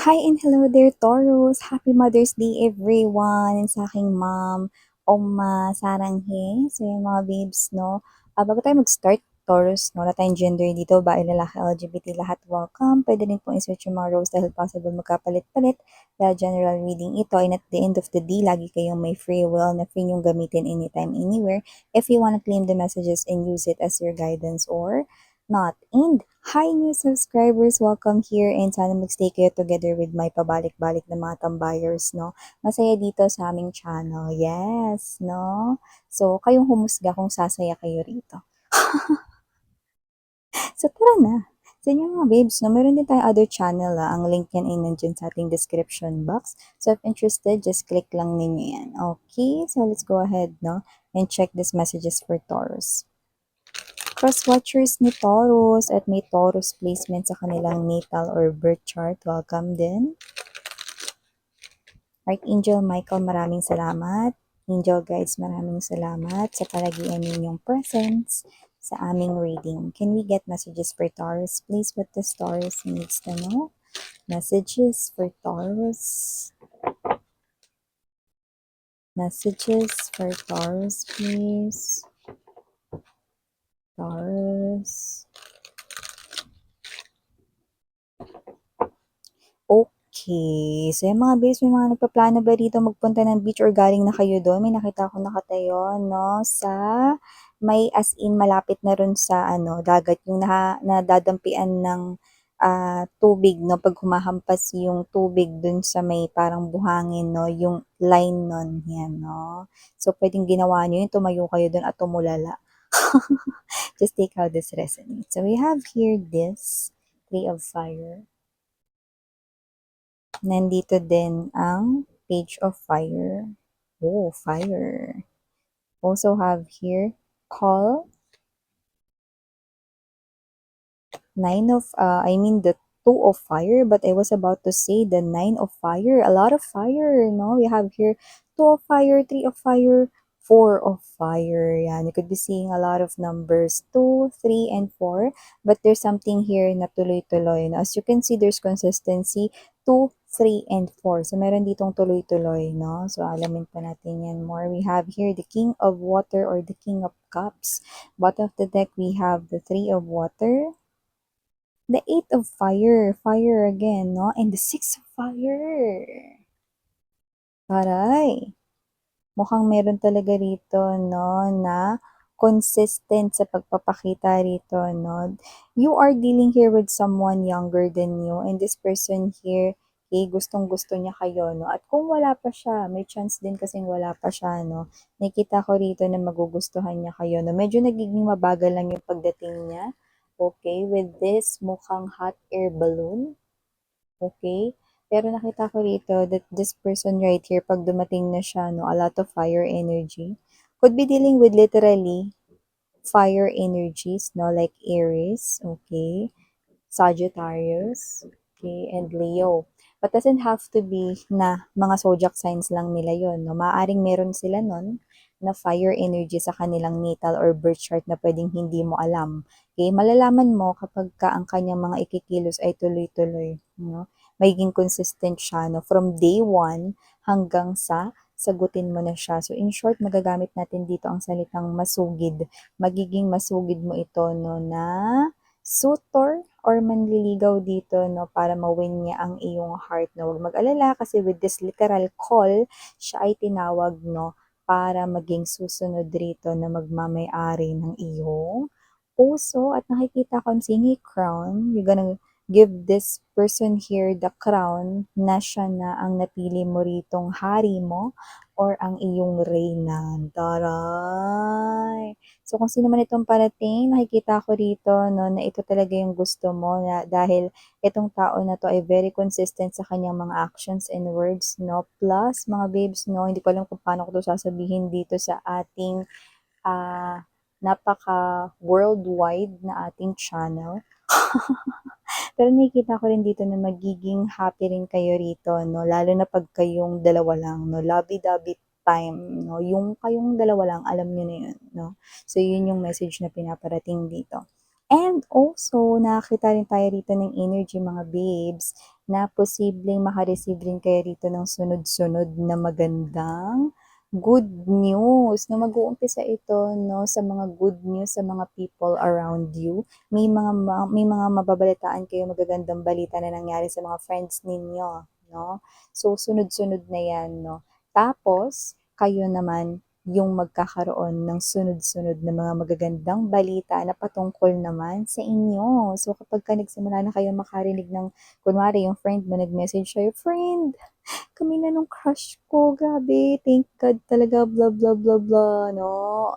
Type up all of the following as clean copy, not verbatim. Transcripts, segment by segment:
Hi and hello there, Taurus! Happy Mother's Day, everyone! And sa aking mom, Oma Saranghe. So, yung mga babes, no? Bago tayo mag-start, Taurus, no? Wala tayong gender dito, bae, lalaki, LGBT, lahat welcome. Pwede rin pong i-search yung mga roles dahil possible magkapalit-palit. Dahil general reading ito, and at the end of the day, lagi kayong may free will na free yung gamitin anytime, anywhere. If you wanna claim the messages and use it as your guidance or not. And hi new subscribers, welcome here and sana magstay kayo together with my pabalik-balik na mga tambayers, no? Masaya dito sa aming channel, yes, no? So, kayong humusga kung sasaya kayo rito. So, tara na. Sa inyo mga babes, no, meron din tayong other channel, ang link yan ay nandyan sa ating description box. So, if interested, just click lang ninyo yan. Okay, so let's go ahead, no, and check these messages for Taurus. Cross-watchers ni Taurus at may Taurus placement sa kanilang natal or birth chart. Welcome din. Archangel Michael, maraming salamat. Angel guides, maraming salamat sa palagian ninyong presence sa aming reading. Can we get messages for Taurus? Please, what the Taurus needs to know? Messages for Taurus. Messages for Taurus, please. Taurus. Okay. So, yung mga babes, may mga nagpaplano ba dito magpunta ng beach or galing na kayo doon? May nakita ko nakatayo, no? May as in malapit na rin sa dagat, yung nadadampian ng tubig, no? Pag humahampas yung tubig dun sa may parang buhangin, no? Yung line nun, yan, no? So, pwedeng ginawa nyo yun, tumayo kayo dun at tumulala. Just take how this resonates. So, we have here this Three of Fire. Nandito din ang Page of Fire. Oh, fire. Also have here Call. The Two of Fire, but I was about to say the Nine of Fire. A lot of fire, no? We have here Two of Fire, Three of Fire, Four of Fire. Yan, you could be seeing a lot of numbers, 2, 3, and 4. But there's something here na tuloy-tuloy. No? As you can see, there's consistency, 2, 3, and 4. So, meron ditong tuloy-tuloy, no? So, alamin pa natin yan more. We have here the King of Water or the King of Cups. Bottom of the deck, we have the Three of Water, the Eight of Fire, fire again, no? And the Six of Fire. Taray. Mukhang meron talaga rito, no, na consistent sa pagpapakita rito, no. You are dealing here with someone younger than you, and this person here, gustong-gusto niya kayo, no. At kung wala pa siya, may chance din kasing wala pa siya, no. Nakita ko rito na magugustuhan niya kayo, no. Medyo nagiging mabagal lang yung pagdating niya. Okay, with this mukhang hot air balloon. Okay? Pero nakita ko rito that this person right here, pag dumating na siya, no, a lot of fire energy. Could be dealing with literally fire energies, no, like Aries, okay, Sagittarius, okay, and Leo. But doesn't have to be na mga zodiac signs lang nila yon, no. Maaring meron sila nun na fire energy sa kanilang natal or birth chart na pwedeng hindi mo alam. Okay, malalaman mo kapag ka ang kanyang mga ikikilos ay tuloy-tuloy, no? Magiging consistent siya, no? From day 1 hanggang sa sagutin mo na siya. So, in short, magagamit natin dito ang salitang masugid. Magiging masugid mo ito, no, na suitor or manliligaw dito, no, para ma-win niya ang iyong heart, no. Huwag mag-alala kasi with this literal call, siya ay tinawag, no, para maging susunod rito na magmamay-ari ng iyong puso. At nakikita ko, I'm seeing a crown. You're gonna give this person here the crown na siya na ang napili mo ritong hari mo or ang iyong reyna. Taray! So, kung sino man itong parating, nakikita ko rito, no, na ito talaga yung gusto mo na dahil itong tao na to ay very consistent sa kanyang mga actions and words, no. Plus, mga babes, no, hindi ko alam kung paano ko to sasabihin dito sa ating napaka-worldwide na ating channel. Pero nakikita ko rin dito na magiging happy rin kayo rito, no? Lalo na pag kayong dalawa lang, no? Lovey-dovey time, no? Yung kayong dalawa lang, alam nyo na yun, no? So, yun yung message na pinaparating dito. And also, nakakita rin tayo rito ng energy, mga babes. na posibleng maka-receive rin kayo rito ng sunod-sunod na magandang good news, no? Mag-uumpisa ito, no, sa mga good news sa mga people around you. May mga mababalitaan kayo magagandang balita na nangyari sa mga friends ninyo, no? So, sunod-sunod na yan, no? Tapos, kayo naman yung magkakaroon ng sunod-sunod na mga magagandang balita na patungkol naman sa inyo. So, kapag ka nagsimula na kayo makarinig ng, kunwari, yung friend mo nag-message sa'yo, "Friend, kami na nung crush ko, grabe, thank God talaga, blah, blah, blah, blah," no?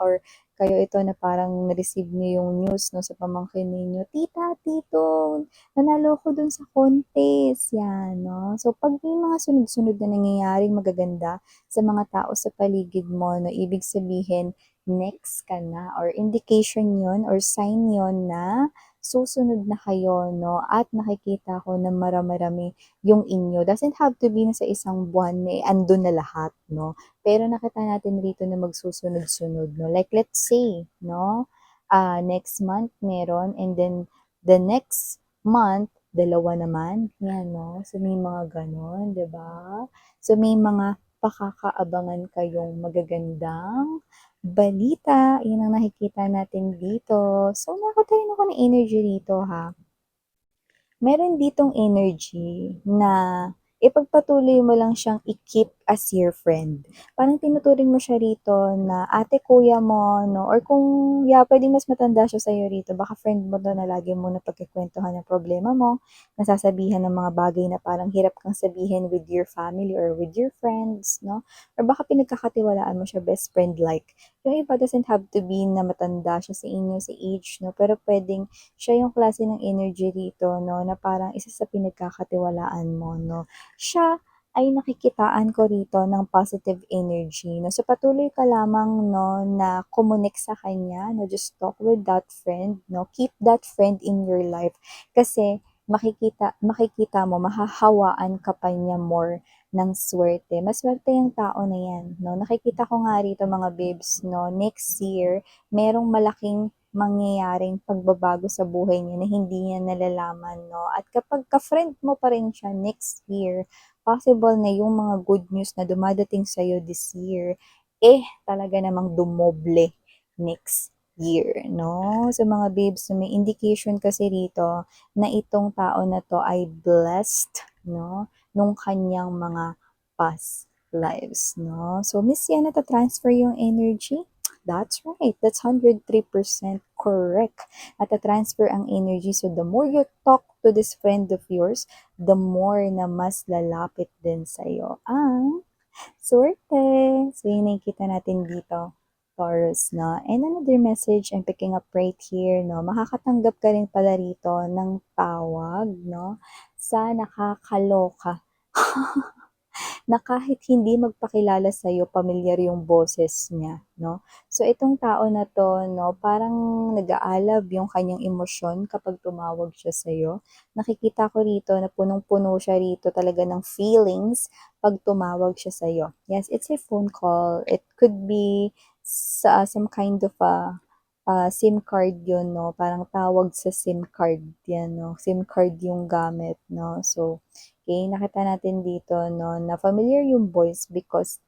Or kayo ito na parang na-receive niyo yung news, no, sa pamangkin ninyo, "Tita, tito, nanalo ko dun sa contest," yan, no? So, pag may mga sunod-sunod na nangyayaring magaganda sa mga tao sa paligid mo, no, ibig sabihin, next ka na, or indication yon or sign yon na susunod na kayo, no? At nakikita ko na marami yung inyo. Doesn't have to be na sa isang buwan eh, andun na lahat, no? Pero nakita natin rito na magsusunod-sunod, no? Like, let's say, no? Next month meron, and then the next month, dalawa naman. Yan, no? So, may mga ganon, di ba? So, may mga pakakaabangan kayong magagandang balita. Yun ang nakikita natin dito. So, nakakita rin ako ng energy dito, ha? Meron ditong energy na ipagpatuloy mo lang siyang i-keep as your friend. Parang tinuturing mo siya rito na ate, kuya mo, no? Or kung, yeah, pwedeng mas matanda siya sa'yo rito, baka friend mo to na lagi mo na pagkikwentuhan ng problema mo, nasasabihan ng mga bagay na parang hirap kang sabihin with your family or with your friends, no? Or baka pinagkakatiwalaan mo siya best friend like. Yung iba doesn't have to be na matanda siya sa inyo, sa age, no? Pero pwedeng siya yung klase ng energy rito, no, na parang isa sa pinagkakatiwalaan mo, no. Siya ay nakikitaan ko rito ng positive energy, no. So, patuloy ka lamang, no, na kumunik sa kanya, no, just talk with that friend, no. Keep that friend in your life kasi makikita mo, mahahawaan ka pa niya more ng swerte. Maswerte yung tao na yan, no. Nakikita ko nga rito mga babes, no, next year, merong malaking mangyayaring pagbabago sa buhay niya na hindi niya nalalaman, no? At kapag ka-friend mo pa rin siya next year, possible na yung mga good news na dumadating sa'yo this year, talaga namang dumoble next year, no? So, mga babes, so may indication kasi rito na itong tao na to ay blessed, no? Nung kanyang mga past lives, no? So, Miss Yan, transfer yung energy. That's right. That's 103% correct. At transfer ang energy. So, the more you talk to this friend of yours, the more na mas lalapit din sa'yo ang swerte. So, yun nakikita natin dito. Taurus, no? And another message I'm picking up right here, no? Makakatanggap ka rin pala rito ng tawag, no? Sa nakakaloka. Na kahit hindi magpakilala sa'yo, pamilyar yung boses niya, no? So, itong tao na 'to, 'no, parang nag-aalab yung kanyang emosyon kapag tumawag siya sa'yo. Nakikita ko rito na punong-puno siya rito talaga ng feelings 'pag tumawag siya sa'yo. Yes, it's a phone call. It could be sa some kind of SIM card yun, 'no, parang tawag sa SIM card 'yan, 'no, SIM card yung gamit, 'no. So, okay, nakita natin dito, 'no, na familiar yung voice because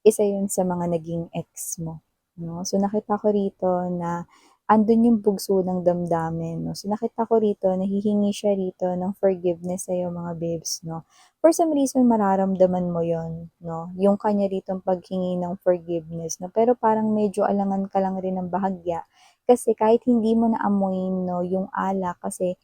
isa yun sa mga naging ex mo, 'no. So, nakita ko rito na andun yung bugso ng damdamin, 'no. So, nakita ko rito nahihingi siya rito ng forgiveness sa'yo mga babes, 'no. For some reason mararamdaman mo yon, 'no, yung kanya ritong paghingi ng forgiveness, 'no. Pero parang medyo alangan ka lang rin ng bahagya kasi kahit hindi mo naamoy, 'no, yung alak kasi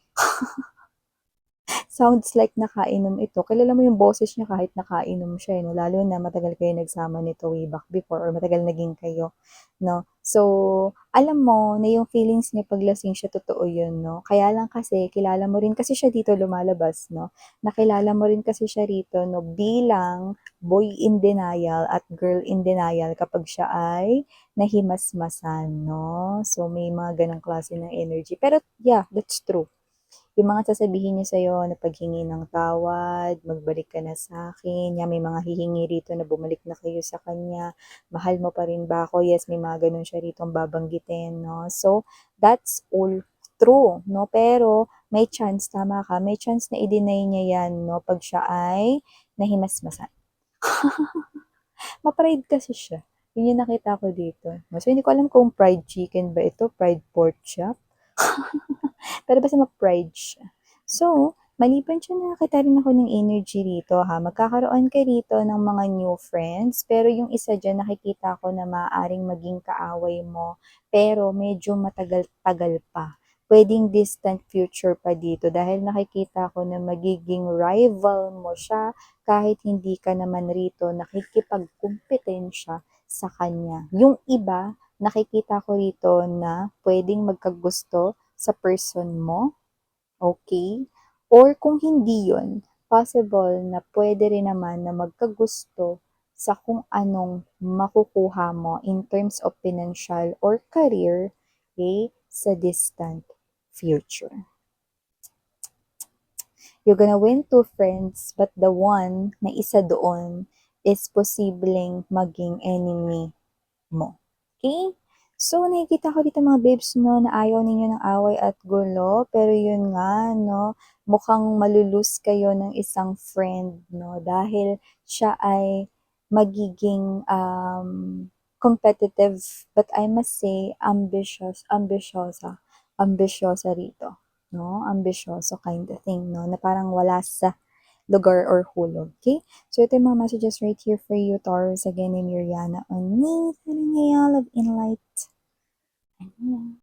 sounds like nakainom ito. Kilala mo yung boses niya kahit nakainom siya, eh, 'no, lalo na matagal kayo nagsama nito way back before or matagal naging kayo, 'no. So, alam mo na yung feelings niya 'pag lasing siya totoo yun, 'no. Kaya lang kasi kilala mo rin kasi siya dito lumalabas, 'no. Nakilala mo rin kasi siya rito, 'no, bilang boy in denial at girl in denial kapag siya ay nahimasmasan, 'no. So, may mga gano'ng klase ng energy. Pero yeah, that's true. Yung mga sasabihin niya sa'yo na paghingi ng tawad, magbalik ka na sa'kin, yan may mga hihingi rito na bumalik na kayo sa kanya, mahal mo pa rin ba ako? Yes, may mga ganun siya ritong babanggitin, 'no. So, that's all true, 'no. Pero may chance, tama ka, may chance na i-deny niya yan, no, pag siya ay nahimasmasan. Ma-pride kasi siya. Yun yung nakita ko dito. So, hindi ko alam kung fried chicken ba ito, fried pork chop. Pero basta ma-pride siya. So, maliban siya nakakita rin ako ng energy rito ha. Magkakaroon ka rito ng mga new friends. Pero yung isa dyan, nakikita ko na maaaring maging kaaway mo. Pero medyo matagal-tagal pa. Pwedeng distant future pa dito dahil nakikita ko na magiging rival mo siya kahit hindi ka naman rito nakikipagkumpetensya sa kanya. Yung iba, nakikita ko rito na pwedeng magkagusto sa person mo, okay? Or kung hindi yun, possible na pwede rin naman na magkagusto sa kung anong makukuha mo in terms of financial or career, okay, sa distant future. You're gonna win two friends, but the one na isa doon is posibleng maging enemy mo. Okay? So, nakikita ko dito mga babes, no, na ayaw ninyo ng away at gulo, pero yun nga, no, mukhang malulus kayo ng isang friend, no, dahil siya ay magiging competitive, but I must say, ambisyosa rito, no, ambisyoso kind of thing, no, na parang wala sa lugar or hulog. Okay? So, ito yung mga messages right here for you, Taurus. Again, I'm Yuriana on me. Sending a love in light. Ayan.